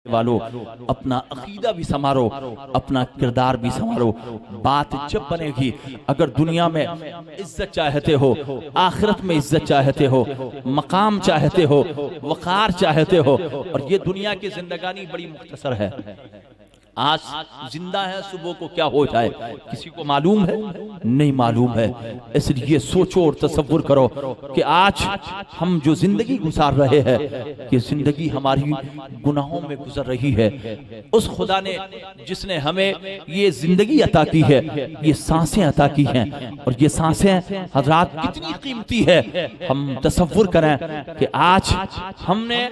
वालों, अपना अकीदा भी संवारो, अपना किरदार भी संवारो। बात जब बनेगी, अगर दुनिया में इज्जत चाहते हो, आखिरत में इज्जत चाहते हो, मकाम चाहते हो, वकार चाहते हो, और ये दुनिया की जिंदगानी बड़ी मुख्तसर है। आज जिंदा है, सुबह को क्या हो जाए किसी को मालूम है? नहीं मालूम है। इसलिए सोचो और तसव्वुर करो कि आज हम जो जिंदगी गुजार रहे हैं, ये जिंदगी हमारी गुनाहों में गुजर रही है। उस खुदा ने जिसने हमें ये जिंदगी अता की है, ये सांसें अता की हैं, और ये सांसें हजरात कितनी कीमती है। हम तसव्वुर करें कि आज हमने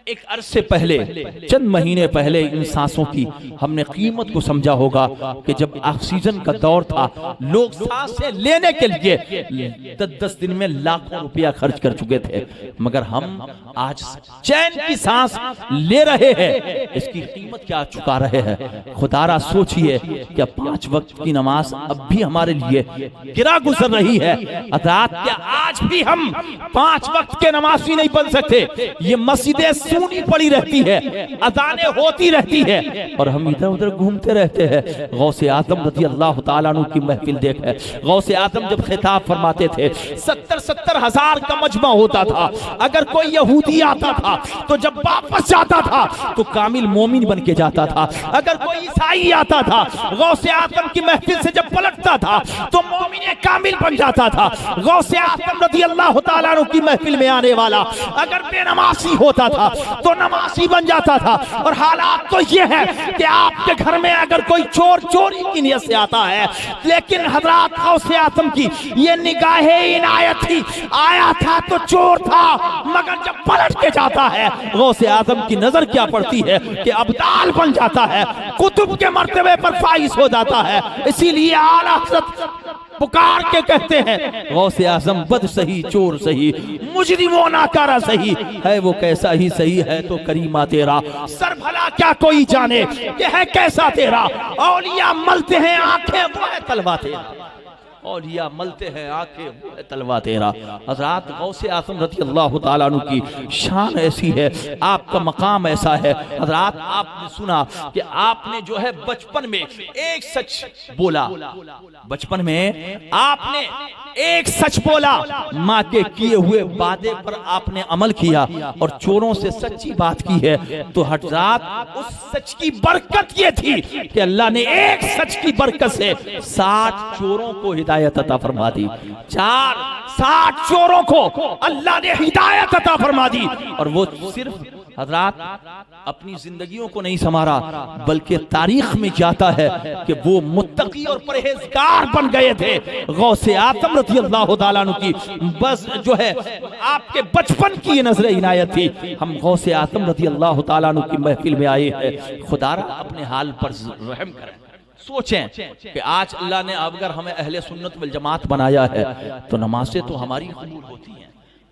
एक अरसे पहले, चंद महीने पहले इन सांसों की हमने कीमत को समझा होगा कि जब ऑक्सीजन का दौर था, लोग सांसें लेने के लिए 10-10 दिन में लाखों रुपया खर्च कर चुके थे, मगर हम आज चैन की सांस ले रहे हैं। इसकी कीमत क्या चुका रहे हैं? खुदारा सोचिए कि 5 वक्त की नमाज अब भी हमारे लिए गिरा गुजर रही है। रात के आज भी हम 5 वक्त के नमाजी नहीं बन सकते। ये मस्जिदें सूनी पड़ी रहती है, अजानें होती रहती है, और हम इधर उधर घूमते रहते हैं। गौसे आजम रज़ी अल्लाह ताला अन्हु की महफिल देखे। गौसे आजम जब खिताब फरमाते थे, 70-70 हजार का मजमा होता था। अगर कोई यहूदी आता था तो जब वापस जाता था तो कामिल मोमिन बन के जाता था। अगर कोई ईसाई आता था, गौसे आजम की महफिल से जब पलटता था तो मोमिन कामिल बन जाता था। गौसे आजम रज़ी अल्लाह ताला अन्हु की महफिल में आने वाला अगर बेनमाजी होता था तो नमाजी बन जाता था। और हालात तो ये है कि आपके घर में अगर कोई चोर चोरी की नियत से आता है, लेकिन हजरात गौसे आजम की ये निगाहे इनायत थी, आया था तो चोर था, मगर जब पलट के जाता है गौसे आजम की नजर क्या पड़ती है कि अब्दाल बन जाता है, कुतुब के मर्तबे पर फाइज हो जाता है। इसीलिए आला हज़रत पुकार के कहते हैं, गौसे आजम बद सही चोर सही, मुजरिमों नाकारा सही है, वो कैसा ही सही है तो करीमा तेरा, सर भला क्या कोई जाने कि है कैसा तेरा। औलिया मलते हैं आंखें, वो है तलवा तेरा। औलिया मलते हैं आंखें, वो है तलवा तेरा। हज़रात गौसे आज़म रज़ी अल्लाह ताला अन्हु की शान ऐसी है, आपका मकाम ऐसा है। हज़रात आपने सुना कि आपने जो है बचपन में एक सच बोला, बचपन में आपने एक सच बोला, माँ के किए हुए वादे पर आपने अमल किया और चोरों से सच्ची बात की है। तो हज़रात उस सच की बरकत ये थी कि अल्लाह ने एक सच की बरकत से 60 चोरों को हिदायत अता फरमा दी। 60 चोरों को अल्लाह ने हिदायत अता फरमा दी। और वो सिर्फ हज़रात अपनी जिंदगियों को नहीं संवारा, बल्कि तारीख में जाता है कि वो मुत्तकी और परहेजगार बन गए थे। गौसे आज़म रज़ी अल्लाह ताला अन्हु की बस जो है आपके बचपन की ये नजर इनायत थी। हम गौसे आज़म रज़ी अल्लाह ताला अन्हु की महफिल में आए हैं। खुदारा अपने हाल पर रहम करें। सोचें कि आज अल्लाह ने अगर हमें अहले सुन्नत वल जमात बनाया है तो नमाज़ें तो हमारी कबूल होती हैं।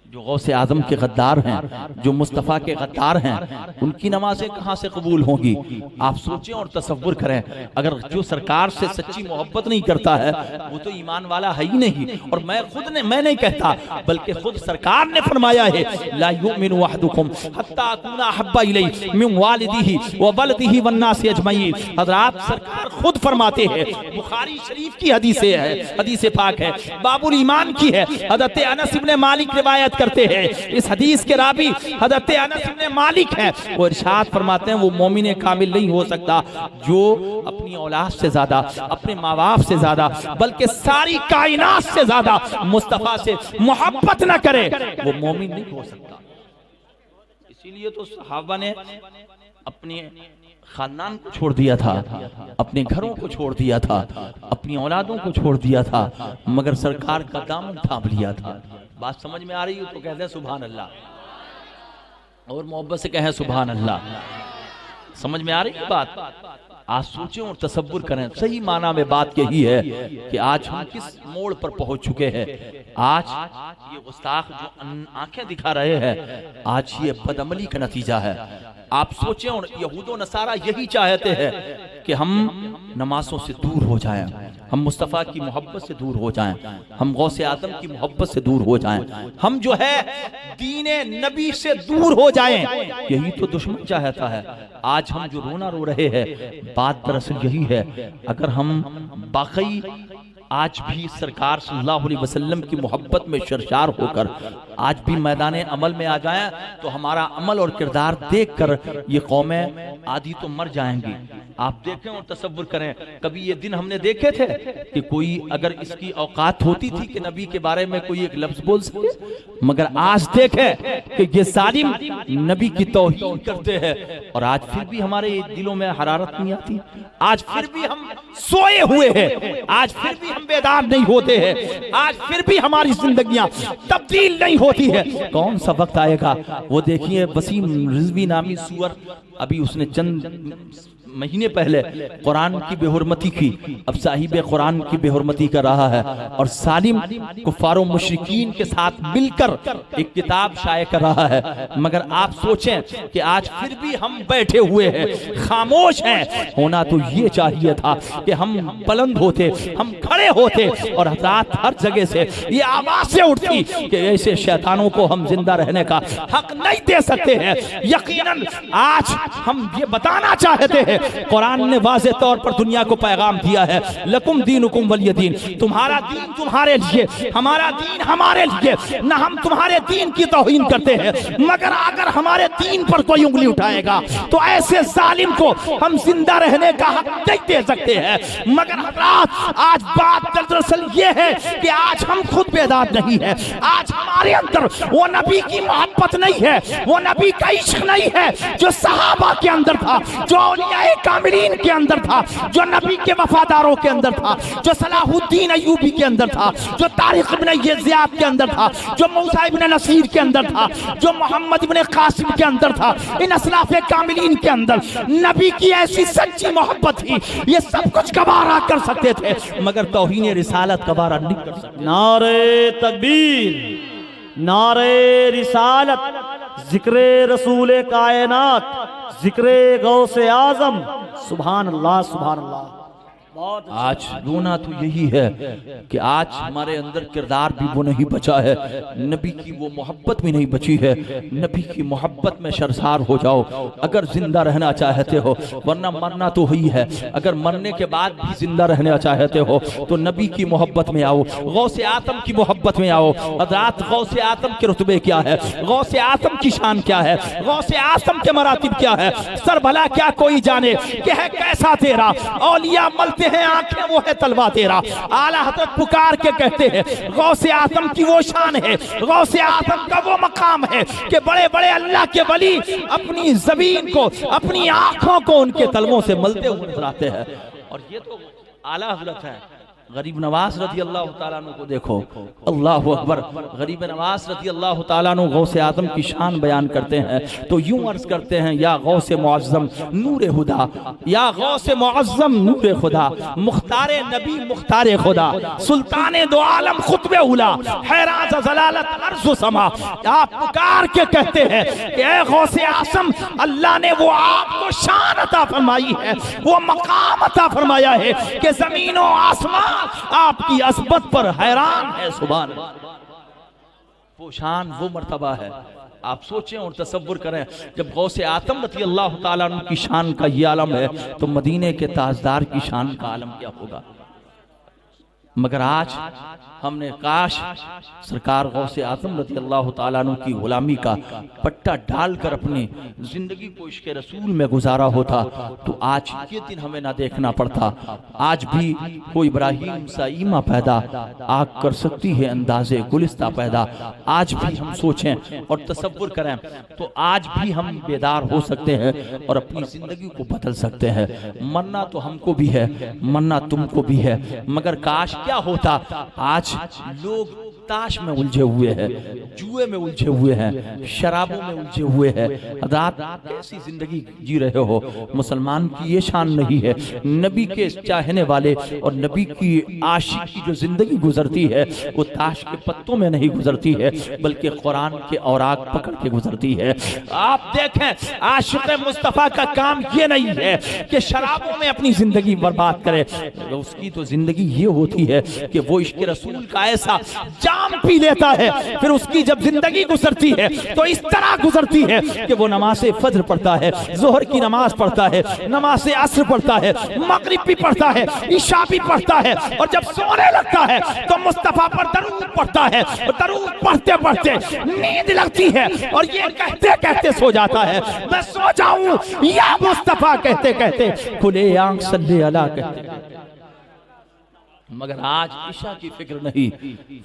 जो गौसे आज़म के गद्दार हैं, जो मुस्तफ़ा के गद्दार हैं, उनकी नमाजें कहाँ से कबूल होंगी? आप सोचें और तसव्वुर करें। अगर जो सरकार से सच्ची मोहब्बत नहीं करता है वो तो ईमान वाला है ही नहीं। और मैं नहीं कहता, बल्कि खुद सरकार ने फरमाया है, ला युमिनु अहदुकुम हत्ता अकूना अहब्बा इलैहि मिन वालिदिही व वलदिही वन्नासि अजमईन। हज़रात सरकार खुद फरमाते हैं, बुखारी शरीफ की हदीस है, हदीस पाक है, बाबुल ईमान की है। हज़रत अनस इब्न मालिक रिवायत करते हैं, इस हदीस के रावी हज़रत अनस इब्न मालिक हैं। वो इरशाद फरमाते हैं, वो मोमिन कामिल नहीं हो सकता जो अपनी औलाद से ज्यादा, अपने माँ बाप से ज्यादा, बल्कि सारी कायनात से ज्यादा मुस्तफा से मोहब्बत न करे, वो मोमिन नहीं हो सकता। इसीलिए तो सहाबा ने अपने खानदान को छोड़ दिया था, अपने घरों को छोड़ दिया था, अपनी औलादों को छोड़ दिया था, मगर सरकार का दामन थाम लिया था। बात समझ में आ रही हो तो कहते हैं सुभान अल्लाह, और मोहब्बत से कहें सुभान अल्लाह। समझ में आ रही है बात? आज सोचें और तसव्वुर करें। सही माना में बात यही है कि आज हम किस मोड़ पर पहुंच चुके हैं। आज ये गुस्ताख जो आंखें दिखा रहे हैं, आज ये बदअमली का नतीजा है। आप सोचें, और यहूदो नसारा यही चाहते हैं कि हम नमाजों से दूर हो जाएं, हम मुस्तफ़ा की मोहब्बत से दूर हो जाएं, हम गौसे आदम की मोहब्बत से दूर हो जाएं, हम जो है दीने नबी से दूर हो जाएं। यही तो दुश्मन चाहता है। आज हम जो रोना रो रहे हैं, बात दरअसल यही है, अगर हम बाक़ई आज भी सरकार सल्लल्लाहु अलैहि वसल्लम की मोहब्बत में शर्शार होकर आज भी मैदान अमल में आ जाएं, तो हमारा अमल और किरदार देखकर ये कौमें आधी तो मर जाएंगी। आप देखें और तसव्वुर करें, कभी ये दिन हमने देखे थे कि कोई अगर इसकी औकात होती थी कि नबी के बारे में कोई एक लफ्ज बोल सके, मगर आज देखें कि ये जालिम नबी की तौहीन करते हैं और आज फिर भी हमारे दिलों में हरारत नहीं आती, आज फिर भी हम सोए हुए हैं, आज फिर भी हम बेदार नहीं होते हैं, आज फिर भी हमारी जिंदगियां तब्दील नहीं होती है। कौन सा वक्त आएगा? वो देखिए वसीम रिजवी नामी सुअर, अभी उसने चंद महीने पहले कुरान की बेहुरमती की, अब साहिब कुरान की बेहुरमती कर रहा है और सालिम कुफारो मुशरिकीन के साथ मिलकर एक किताब शाये कर रहा है। मगर आप सोचें कि आज फिर भी हम बैठे हुए हैं, खामोश हैं। होना तो ये चाहिए था कि हम बुलंद होते, हम खड़े होते और रात हर जगह से ये आवाज़ें उठती कि ऐसे शैतानों को हम जिंदा रहने का हक नहीं दे सकते हैं। यकीनन आज हम ये बताना चाहते हैं, कुरान ने वाज़े तौर पर दुनिया को पैगाम दिया है, लकुम दीनुकुम वलिय दीन, तुम्हारा दीन तुम्हारे लिए, हमारा दीन हमारे लिए। न हम तुम्हारे दीन की तौहीन करते हैं, मगर अगर हमारे दीन पर कोई उंगली उठाएगा तो ऐसे जालिम को हम जिंदा रहने का हक नहीं दे सकते हैं। मगर आज बात दरअसल ये है कि आज हम खुद बेदार नहीं है, आज हमारे अंदर वो नबी की मोहब्बत नहीं है, वो नबी का इश्क नहीं है जो सहाबा के अंदर था, जो औलिया कामिलीन के अंदर था, जो नबी के वफादारों के अंदर था, जो सलाहुद्दीन अय्यूबी के अंदर था, जो तारिक इब्न ज़ियाद के अंदर था, जो मूसा इब्न नसीर के अंदर था, जो मोहम्मद इब्न कासिम के अंदर था। इन असलाफ़े कामिलीन के अंदर नबी की ऐसी सच्ची मोहब्बत थी, ये सब कुछ गवारा कर सकते थे, मगर तौहीन रिसालत गवारा नहीं कर सकते। नारे तकबीर, नारे रिसालत, जिक्रे रसूल कायनात, जिक्रे गौसे आजम, सुभान अल्लाह सुभान अल्लाह। आज रोना तो यही है कि आज हमारे अंदर किरदार भी वो नहीं बचा है, नबी की वो मोहब्बत भी नहीं बची है। नबी की मोहब्बत में शर्मसार हो जाओ अगर जिंदा रहना चाहते हो, वरना मरना तो हुई है। अगर मरने के बाद भी जिंदा रहना चाहते हो तो नबी की मोहब्बत में आओ, गौसे आतम की मोहब्बत में आओ। हज़रत गौसे आतम के रुतबे क्या है, गौसे आतम की शान क्या है, गौसे आतम के मरातिब क्या है, सर भला क्या कोई जाने कि है कैसा तेरा औलिया मलते हैं आंखें वो है तलवा तेरा। आला हज़रत पुकार के कहते हैं गौसे आज़म की वो शान है, गौसे आज़म का वो मकाम है कि बड़े बड़े अल्लाह के वली अपनी ज़मीन को, अपनी आंखों को उनके तलवों से मलते हुए नजर आते हैं। और ये तो आला हज़रत है। गरीब नवाज रज़ी अल्लाह तआला अन्हु को देखो, अल्लाहु अकबर। गरीब नवाज रज़ी अल्लाह तआला अन्हु गौसे आज़म की शान बयान करते हैं तो यूं अर्ज करते हैं, या गौसे मुअज़्ज़म नूरे खुदा, या गौसे मुअज़्ज़म नूरे खुदा, मुख्तारे नबी मुख्तारे खुदा, सुल्ताने दो आलम खुतबे उला, हैराज ज़लालत अर्ज़ व समा। आप पुकार के कहते हैं कि ए गौसे आज़म, अल्लाह ने वो आपको शान अता फरमाई है, वो मकाम अता फरमाया है कि ज़मीन और आसमान आपकी असमत पर हैरान है। सुभान अल्लाह, वो शान वो मर्तबा है। आप सोचें और तसव्वुर करें, जब गौसे आतम रज़ी अल्लाह तआला अन्हु की शान का ये आलम है तो मदीने के ताजदार की शान का आलम क्या होगा। मगर आज हमने काश सरकार गौसे आज़म रज़ी अल्लाह तआला अन्हु की गुलामी का पट्टा डालकर अपनी जिंदगी को इश्क़ रसूल में गुजारा होता तो आज ये दिन हमें ना देखना पड़ता। आज भी कोई इब्राहिम सा ईमा पैदा आग कर सकती है अंदाज़े गुलिस्ता पैदा। आज भी हम सोचें और तसव्वुर करें तो आज भी हम बेदार हो सकते हैं और अपनी जिंदगी को बदल सकते हैं। मरना तो हमको भी है, मरना तुमको भी है, मगर काश क्या होता आज लोग ताश में उलझे हुए हैं, जुए में उलझे हुए हैं, शराबों में उलझे हुए हैं। हज़रात कैसी जिंदगी जी रहे हो? मुसलमान की ये शान नहीं है। नबी के चाहने वाले और नबी की आशिक की जो जिंदगी गुजरती है वो ताश के पत्तों में नहीं गुजरती है, बल्कि कुरान के औराक पकड़ के गुजरती है। आप देखें, आशिक मुस्तफा का काम ये नहीं है कि शराबों में अपनी जिंदगी बर्बाद करे। उसकी तो जिंदगी ये होती है कि वो इश्क रसूल का ऐसा जाम पी लेता है, फिर उसकी जब जिंदगी गुजरती है तो इस तरह गुजरती है कि वो नमाज फज्र पढ़ता है, जोहर की नमाज पढ़ता है, नमाज असर पढ़ता है, मगरिब भी पढ़ता है, इशा भी पढ़ता है, और जब सोने लगता है तो मुस्तफा पर दरूद पढ़ता है। दरूद पढ़ते पढ़ते नींद लगती है और ये कहते कहते सो जाता है, मैं सो जाऊं या मुस्तफा कहते कहते खुले आंख सल्ले अला कहते। मगर आज ईशा की फिक्र नहीं,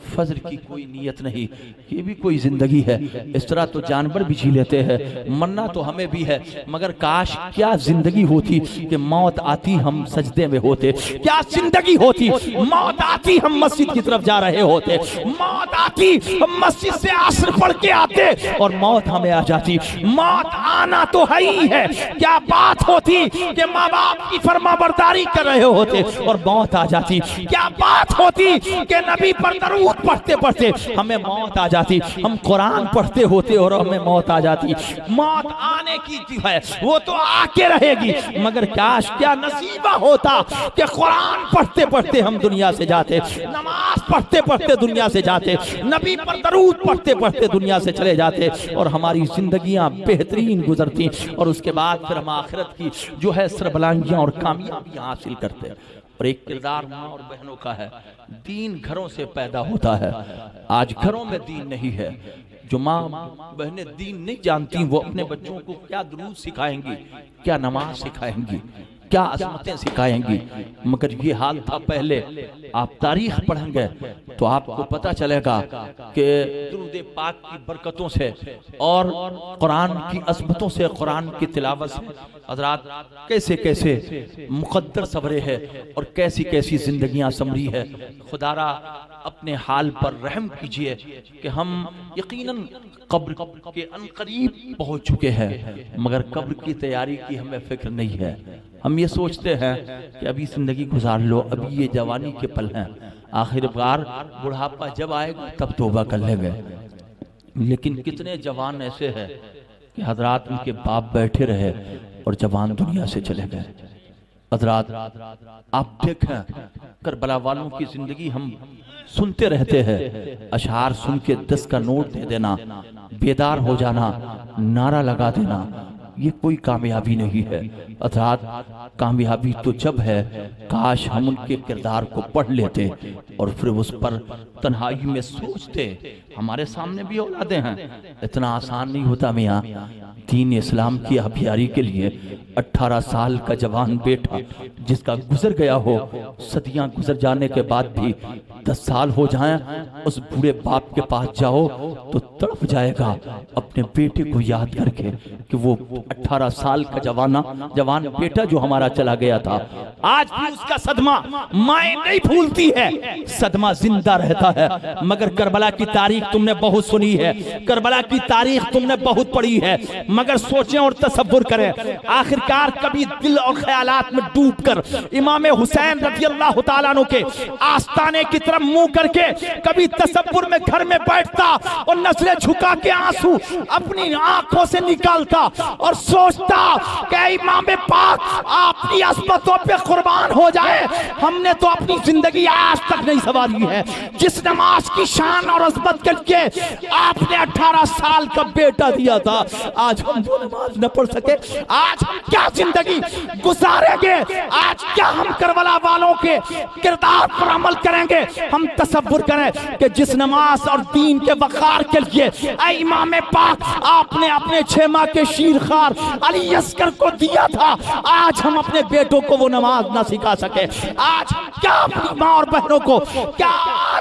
फजर की कोई नियत नहीं, ये भी कोई जिंदगी है? इस तरह तो जानवर भी जी लेते हैं, मरना तो हमें भी है, मगर काश क्या जिंदगी होती कि मौत आती हम सजदे में होते, क्या जिंदगी होती मौत आती हम मस्जिद की तरफ जा रहे होते, मौत आती हम मस्जिद से असर पढ़ के आते और मौत हमें आ जाती। मौत आना तो है ही है, क्या बात होती कि माँ बाप की फरमाबरदारी कर रहे होते और मौत आ जाती। क्या बात होती कि नबी पर दरूद पढ़ते पढ़ते हमें मौत आ जाती, हम कुरान पढ़ते होते और हमें मौत आ जाती। मौत आने की है वो तो आके रहेगी, मगर काश क्या नसीबा होता कि कुरान पढ़ते पढ़ते हम दुनिया से जाते, नमाज पढ़ते पढ़ते दुनिया से जाते, नबी पर दरूद पढ़ते पढ़ते दुनिया से चले जाते और हमारी जिंदगियां बेहतरीन गुजरती और उसके बाद फिर हम आखिरत की जो है सरबलंदियां और कामयाबियां हासिल करते। और एक किरदार माँ और बहनों का है, दीन घरों से पैदा होता है। आज घरों में दीन नहीं है, जो माँ बहनें दीन नहीं जानती वो अपने बच्चों को क्या दुरूद सिखाएंगी, क्या नमाज सिखाएंगी, क्या अज़मतें सिखाएंगी। मगर ये हाल था पहले। आप तारीख पढ़ेंगे तो आपको पता चलेगा कि दुरूद पाक की बरकतों से और कुरान की अज़मतों से, कुरान की तिलावत से हज़रात कैसे कैसे मुक़द्दर सबरे है और कैसी कैसी जिंदगियां संभरी है। खुदारा अपने हाल पर रहम कीजिए कि हम यकीनन कब्र के अनकरीब पहुंच चुके हैं, मगर कब्र की तैयारी की हमें फिक्र नहीं है। हम ये सोचते हैं कि अभी जिंदगी गुजार लो, अभी ये जवानी के पल हैं, आखिरकार बुढ़ापा जब आएगा तब तौबा कर लेंगे। लेकिन कितने जवान ऐसे हैं कि हजरात उनके बाप बैठे रहे और जवान दुनिया से चले गए। हजरात आप देखें, करबला वालों की जिंदगी हम सुनते रहते हैं, अशआर सुन के 10 का नोट दे देना, बेदार हो जाना, नारा लगा देना, ये कोई कामयाबी नहीं है। अर्थात कामयाबी तो जब है काश हम उनके किरदार को पढ़ लेते और फिर उस पर तन्हाई में सोचते। हमारे सामने भी औलादे हैं, इतना आसान नहीं होता मियाँ। दीन इस्लाम की अभियारी के लिए 18 साल का जवान बेटा जिसका गुजर गया हो, सदियां गुजर जाने के बाद भी 10 साल हो जाएं, उस बूढ़े बाप के पास जाओ तो तड़प जाएगा अपने बेटे को याद करके कि वो 18 साल का जवान बेटा जो हमारा चला गया था। आज भी उसका सदमा माएं नहीं भूलती है, सदमा जिंदा रहता है। मगर करबला की तारीख तुमने बहुत सुनी है, करबला की तारीख तुमने बहुत पढ़ी है, मगर सोचें और तसव्वुर करें, आखिरकार कभी दिल और ख्यालात में डूबकर इमाम हुसैन रज़ी अल्लाह तआला अन्हु के आस्ताने की तरफ मुंह करके कभी तसव्वुर में घर में बैठता और नजरें झुका के आंसू अपनी आंखों से निकालता और सोचता कि इमाम पाक अपनी अज़मतों पे कुर्बान हो जाए, हमने तो अपनी जिंदगी आज तक नहीं संवारी है। जिस नमाज की शान और अज़मत करके आपने 18 साल का बेटा दिया था, आज हम वो नमाज न पढ़ सके, आज हम क्या जिंदगी गुजारेंगे, आज क्या हम करबला वालों के किरदार पर अमल करेंगे। हम तसव्वुर करें कि जिस नमाज और दीन के वक़ार के लिए ऐ इमाम पाक आपने अपने 6 माह के शीरखार अली अस्कर को दिया था, आज हम अपने बेटों को वो नमाज ना सिखा सके। आज हम क्या अपनी माँ और बहनों को, क्या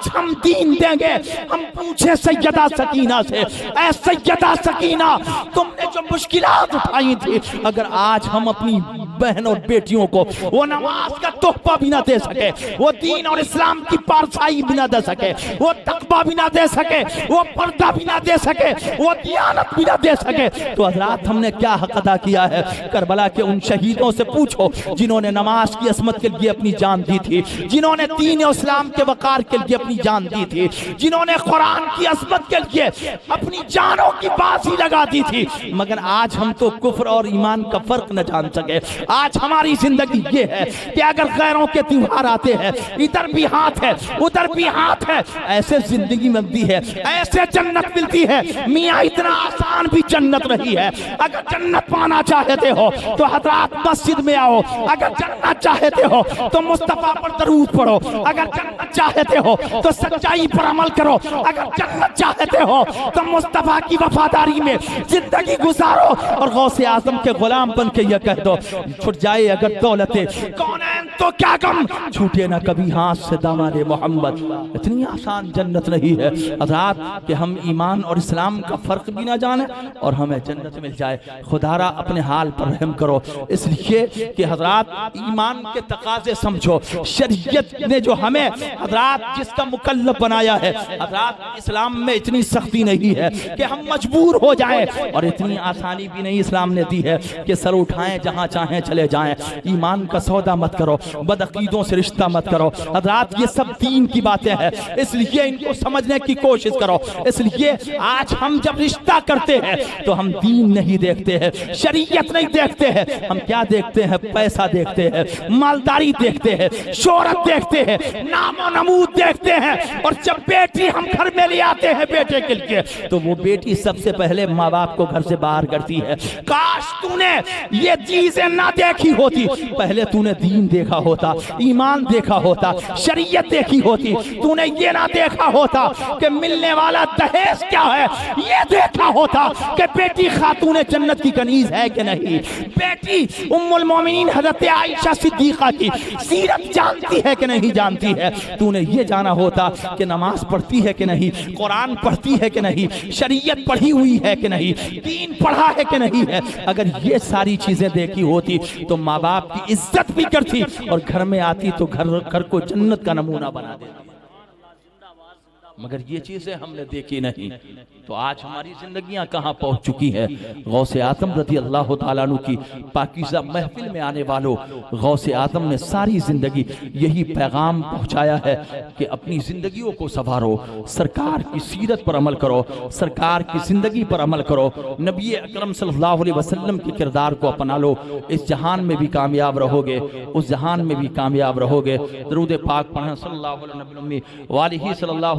आज हम दीन देंगे। हम पूछे सैयदा सकीना से, ऐ सैयदा सकीना, तुमने जो मुश्किलात उठाई थी, अगर आज हम अपनी बहन और बेटियों को वो नमाज का तोहफा भी ना दे सके, वो दीन और इस्लाम की पारसाई भी ना दे सके, वो तकवा भी ना दे सके, वो पर्दा भी ना दे सके, वो दियानत भी ना दे सके, तो हजरात हमने क्या हक अदा किया है? करबला के उन शहीदों से पूछो जिन्होंने नमाज की असमत के लिए अपनी जान दी थी, जिन्होंने दीन और इस्लाम के वकार के लिए अपनी जान दी थी, जिन्होंने कुरान की असमत के लिए अपनी जानों की बाजी लगा दी थी, मगर आज हम तो कुफ्र और ईमान का फर्क न जान सके। आज हमारी जिंदगी ये है कि अगर गैरों के त्योहार आते हैं, इधर भी हाथ है उधर भी हाथ है, ऐसे जिंदगी मिलती है, ऐसे जन्नत मिलती है। मियाँ इतना आसान भी जन्नत नहीं है। अगर जन्नत पाना चाहते हो तो हजरात मस्जिद में आओ, अगर जन्नत चाहते हो तो मुस्तफा पर दरूद पढ़ो, अगर जन्नत चाहते हो तो सच्चाई पर अमल करो, अगर जन्नत चाहते हो तो मुस्तफा की वफादारी में जिंदगी गुजारो और गौसे आजम के गुलाम बन के ये कह दो, छूट जाए अगर दौलते कौनैन तो क्या गम, छूटे ना कभी हाथ से दामाने मोहम्मद। इतनी आसान जन्नत नहीं है हजरात कि हम ईमान और इस्लाम का फर्क भी ना जाने और हमें जन्नत मिल जाए। खुदारा अपने हाल पर रहम करो। इसलिए कि हजरात ईमान के तकाजे समझो। शरीयत ने जो हमें हजरात जिसका मुकल्लफ बनाया है, हजरात इस्लाम में इतनी सख्ती नहीं है कि हम मजबूर हो जाएं, और इतनी आसानी भी नहीं इस्लाम ने दी है कि सर उठाएं जहां चाहें चले जाएं। ईमान का सौदा मत करो, बदअकीदों से रिश्ता मत करो। हजरात ये सब दीन की बातें हैं, इसलिए इनको समझने की कोशिश करो। इसलिए आज हम जब रिश्ता करते हैं तो हम दीन नहीं देखते हैं, शरीयत नहीं देखते हैं, हम क्या देखते हैं? पैसा देखते हैं, मालदारी देखते हैं, शोहरत देखते हैं, नामो नमूद देखते हैं। और जब बेटी हम घर में ले आते हैं बेटे के लिए, तो वो बेटी सबसे पहले माँ बाप को घर से बाहर करती है। काश तूने ये चीजें ना देखी होती, पहले तूने दीन देखा होता, ईमान देखा होता, शरीयत देखी होती। तूने ये ना देखा होता कि मिलने वाला दहेज क्या है, ये देखा होता कि बेटी खातूने जन्नत की कनीज है कि नहीं, बेटी उम्मुल मोमिनीन हजरत आयशा सिद्दीका की सीरत जानती है कि नहीं जानती है। तूने ये जाना होता कि नमाज पढ़ती है कि नहीं, कुरान पढ़ती है कि नहीं, शरीयत पढ़ी हुई है कि नहीं, दीन पढ़ा है कि नहीं है। अगर ये सारी चीजें देखी होती तो माँ बाप की इज्जत भी करती और घर में आती तो घर को जन्नत का नमूना बना देती। मगर ये चीजें हमने देखी नहीं, तो आज हमारी जिंदगियां कहां पहुंच चुकी है। गौसे आजम रज़ी अल्लाह तआला अन्हु की पाकीज़ा महफिल में आने वालों, गौसे आजम ने सारी जिंदगी यही पैगाम पहुंचाया है कि अपनी जिंदगियों को संवारो, सरकार की सीरत पर अमल करो, सरकार की जिंदगी पर अमल करो, नबी अकरम सल्लल्लाहु अलैहि वसल्लम के किरदार को अपना लो। इस जहान में भी कामयाब रहोगे, उस जहान में भी कामयाब रहोगे। दरूद पाक पढ़ें सल्लल्लाहु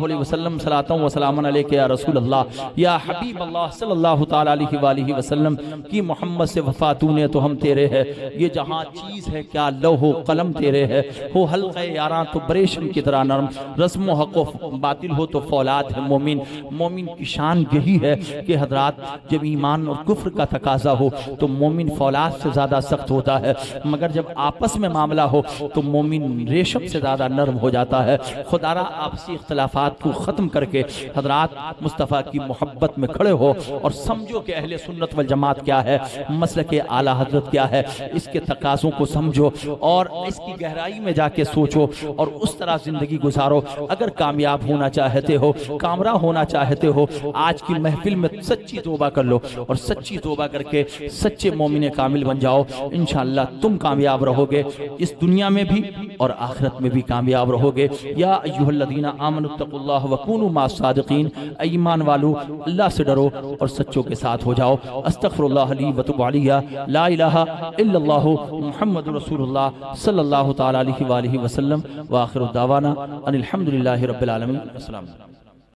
अलैहि वसल्लम सलातों व सलामन अलैका या रसूल अल्लाह या हबीब अल्लाह सल्लल्लाहु ताला अलैहि वसल्लम की मोहम्मद से वफा तूने तो हम तेरे है। ये जहाँ चीज़ है क्या लौहो कलम तेरे है, हो हल्क़े यारां तो बरेशम की तरह नरम, रस्म हक़ बातिल हो तो फौलाद है मोमिन। मोमिन की शान यही है कि हजरात जब ईमान और कुफ्र का तकाजा हो तो मोमिन फौलाद से ज़्यादा सख्त होता है, मगर जब आपस में मामला हो तो मोमिन रेशम से ज़्यादा नरम हो जाता है। खुदारा आपसी इख्तलाफात को ख़त्म करके हजरात मुस्तफ़ा की मोहब्बत में खड़े हो और समझो कि अहले सुन्नत वल जमात क्या है, मसलक आला हजरत क्या है, इसके तकाज़ों को समझो और इसकी गहराई में जाके सोचो और उस तरह जिंदगी गुजारो। अगर कामयाब होना चाहते हो, कामरा होना चाहते हो, आज की महफिल में सच्ची तौबा कर लो और सच्ची तौबा करके सच्चे मोमिन कामिल बन जाओ। इंशाअल्लाह तुम कामयाब रहोगे, इस दुनिया में भी और आखिरत में भी कामयाब रहोगे। या अय्युहल्लज़ीना आमनुत्तकुल्लाह वकूनू मास्सादिकीन, ईमान वालों अल्लाह से डरो और सच्चों के साथ हो जाओ। अस्तगफिरुल्लाह ली व तुब अलैया, ला इलाहा इल्लल्लाह मुहम्मदुर रसूलुल्लाह सल्लल्लाहु तआला अलैहि व आलिहि वसल्लम व आखिरु दावाना अनिल हम्दुलिल्लाहि रब्बिल आलमीन। अस्सलाम।